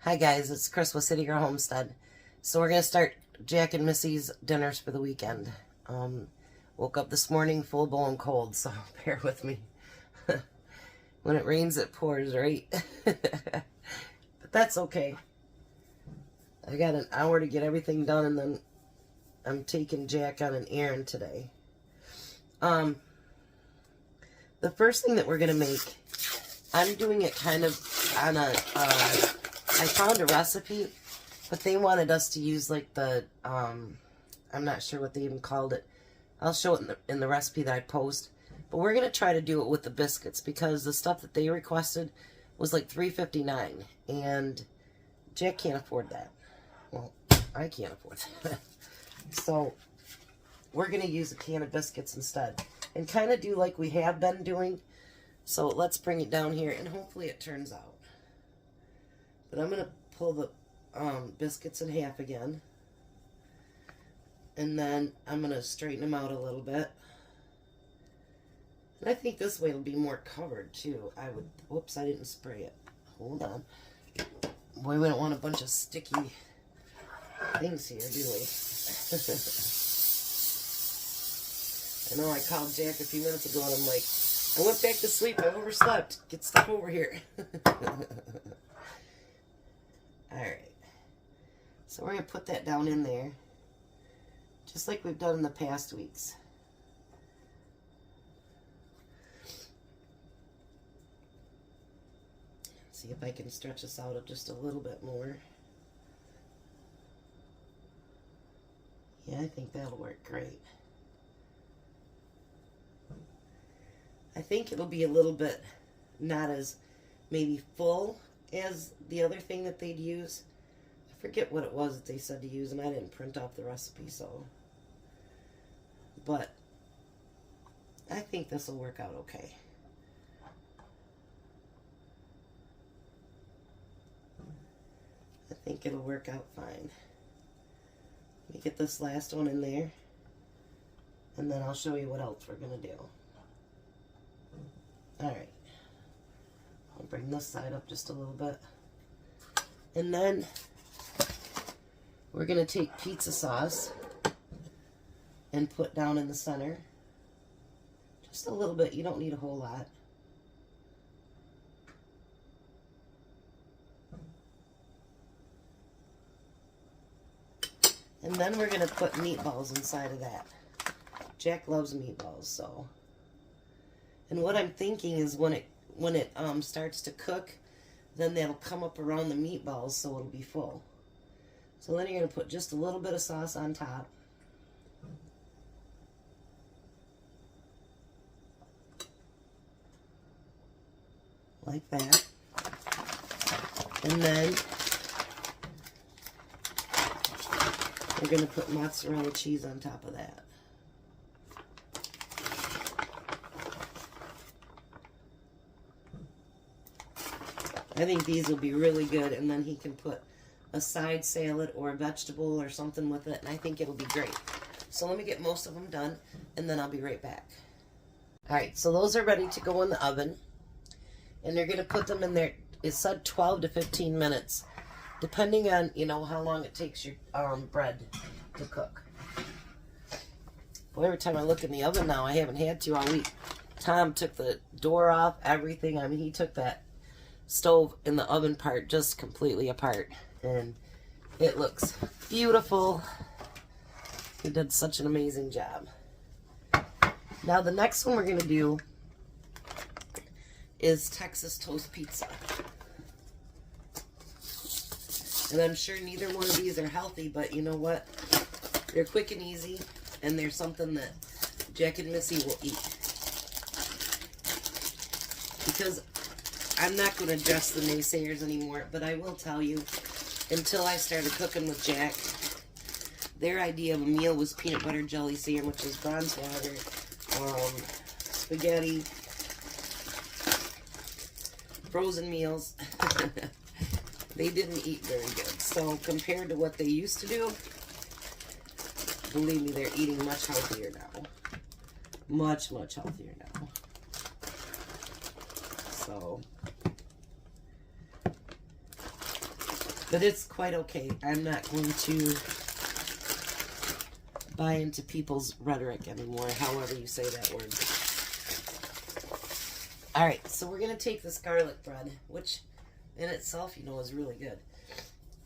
Hi guys, it's Chris with City Girl Homestead. So we're going to start Jack and Missy's dinners for the weekend. Woke up this morning full blown cold, so bear with me. When it rains it pours, right? But that's okay. I got an hour to get everything done, and then I'm taking Jack on an errand today. The first thing that we're going to make, I'm doing it kind of on a... I found a recipe, but they wanted us to use like the, I'm not sure what they even called it. I'll show it in the recipe that I post. But we're going to try to do it with the biscuits because the stuff that they requested was like $3.59. And Jack can't afford that. Well, I can't afford that. So we're going to use a can of biscuits instead. And kind of do like we have been doing. So let's bring it down here and hopefully it turns out. But I'm going to pull the biscuits in half again. And then I'm going to straighten them out a little bit. And I think this way it'll be more covered too. Whoops, I didn't spray it. Hold on. Boy, we don't want a bunch of sticky things here, do we? I know I called Jack a few minutes ago and I'm like, I went back to sleep, I overslept. Get stuff over here. Alright, so we're going to put that down in there, just like we've done in the past weeks. See if I can stretch this out just a little bit more. Yeah, I think that'll work great. I think it'll be a little bit not as maybe full as the other thing that they'd use. I forget what it was that they said to use, and I didn't print off the recipe, so. But I think this will work out okay. I think it'll work out fine. Let me get this last one in there, and then I'll show you what else we're going to do. Alright. I'll bring this side up just a little bit. And then we're going to take pizza sauce and put down in the center. Just a little bit. You don't need a whole lot. And then we're going to put meatballs inside of that. Jack loves meatballs, so. And what I'm thinking is when it starts to cook, then that'll come up around the meatballs, so it'll be full. So then you're going to put just a little bit of sauce on top. Like that. And then we're going to put mozzarella cheese on top of that. I think these will be really good, and then he can put a side salad or a vegetable or something with it, and I think it'll be great. So let me get most of them done, and then I'll be right back. Alright, so those are ready to go in the oven, and they're going to put them in there. It said 12 to 15 minutes, depending on, you know, how long it takes your bread to cook. Boy, every time I look in the oven now, I haven't had to all week. Tom took the door off, everything. I mean, he took that stove in the oven part just completely apart, and it looks beautiful. He did such an amazing job. Now the next one we're going to do is Texas toast pizza, and I'm sure neither one of these are healthy, but you know what, they're quick and easy, and they're something that Jack and Missy will eat, because I'm not going to address the naysayers anymore, but I will tell you, until I started cooking with Jack, their idea of a meal was peanut butter jelly sandwiches, bronze water, spaghetti, frozen meals. They didn't eat very good. So compared to what they used to do, believe me, they're eating much healthier now. Much, much healthier now. So But it's quite okay. I'm not going to buy into people's rhetoric anymore, however you say that word. Alright, so we're going to take this garlic bread, which in itself, you know, is really good.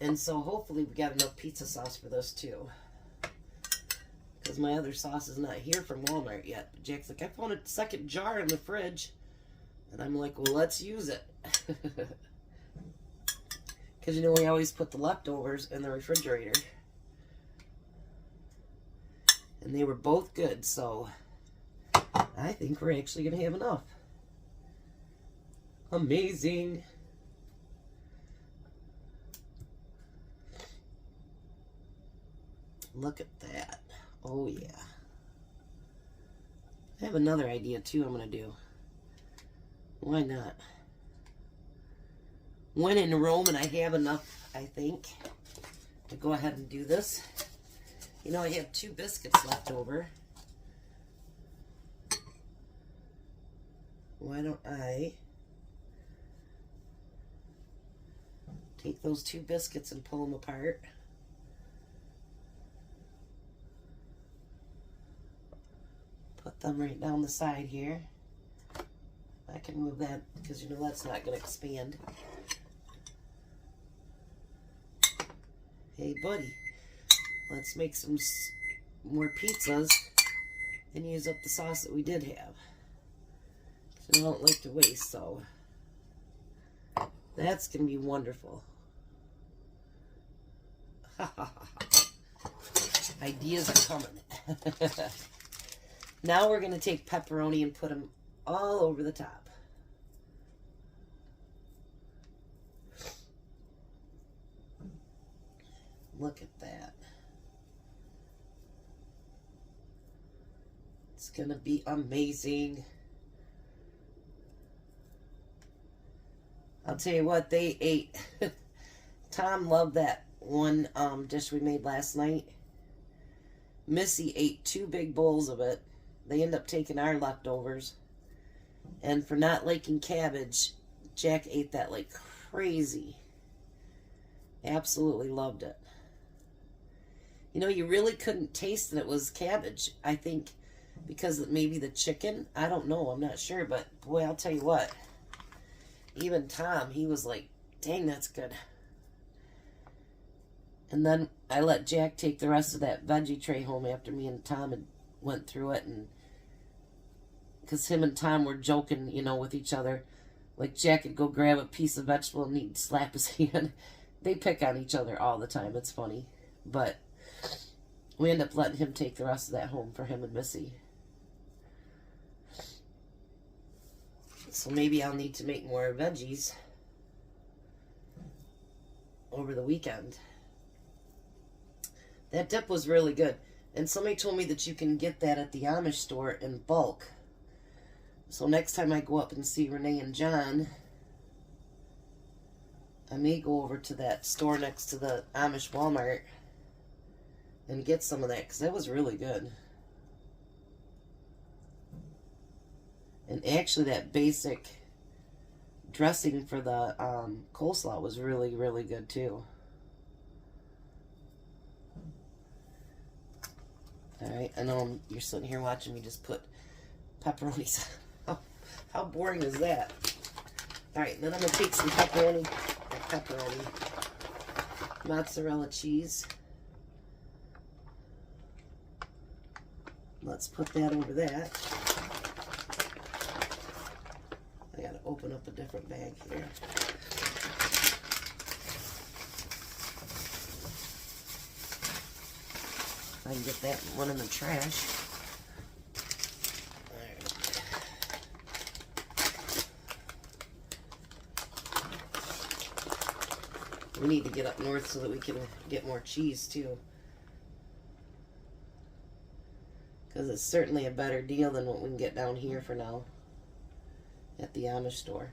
And so hopefully we got enough pizza sauce for this too. Because my other sauce is not here from Walmart yet. But Jack's like, I found a second jar in the fridge. And I'm like, well, let's use it. Because, you know, we always put the leftovers in the refrigerator. And they were both good, so I think we're actually going to have enough. Amazing. Look at that. Oh, yeah. I have another idea, too, I'm going to do. Why not? When in Rome, and I have enough, I think, to go ahead and do this. You know, I have 2 biscuits left over. Why don't I take those 2 biscuits and pull them apart? Put them right down the side here. I can move that because, you know, that's not going to expand. Hey, buddy, let's make some more pizzas and use up the sauce that we did have. So I don't like to waste, so that's going to be wonderful. Ideas are coming. Now we're going to take pepperoni and put them all over the top. Look at that. It's going to be amazing. I'll tell you what, they ate. Tom loved that one dish we made last night. Missy ate 2 big bowls of it. They end up taking our leftovers. And for not liking cabbage, Jack ate that like crazy. Absolutely loved it. You know, you really couldn't taste that it was cabbage. I think because maybe the chicken. I don't know. I'm not sure. But boy, I'll tell you what. Even Tom, he was like, dang, that's good. And then I let Jack take the rest of that veggie tray home after me and Tom had went through it. And because him and Tom were joking, you know, with each other. Like Jack would go grab a piece of vegetable and he'd slap his hand. They pick on each other all the time. It's funny. But we end up letting him take the rest of that home for him and Missy. So maybe I'll need to make more veggies over the weekend. That dip was really good. And somebody told me that you can get that at the Amish store in bulk. So next time I go up and see Renee and John, I may go over to that store next to the Amish Walmart and get some of that, because that was really good. And actually that basic dressing for the coleslaw was really, really good too. Alright, I know you're sitting here watching me just put pepperonis. How boring is that? Alright, then I'm going to take some pepperoni, mozzarella cheese. Let's put that over that. I gotta open up a different bag here. I can get that one in the trash. We need to get up north so that we can get more cheese too. Because it's certainly a better deal than what we can get down here for now at the Amish store.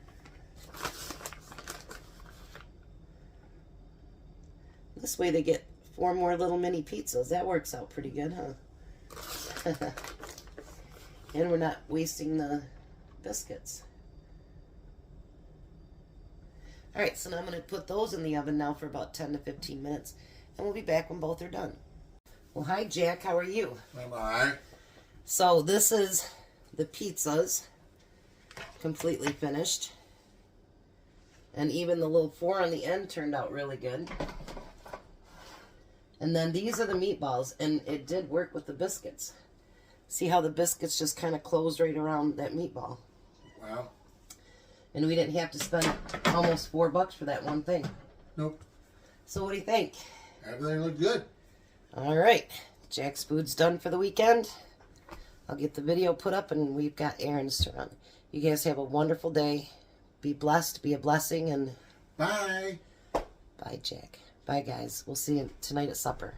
This way they get 4 more little mini pizzas. That works out pretty good, huh? And we're not wasting the biscuits. All right, so now I'm going to put those in the oven now for about 10 to 15 minutes, and we'll be back when both are done. Well, hi, Jack. How are you? I'm all right. So this is the pizzas, completely finished. And even the little 4 on the end turned out really good. And then these are the meatballs, and it did work with the biscuits. See how the biscuits just kind of closed right around that meatball? Wow. And we didn't have to spend almost $4 for that one thing. Nope. So what do you think? Everything looked good. All right. Jack's food's done for the weekend. I'll get the video put up, and we've got errands to run. You guys have a wonderful day. Be blessed. Be a blessing. And Bye. bye, Jack. Bye, guys. We'll see you tonight at supper.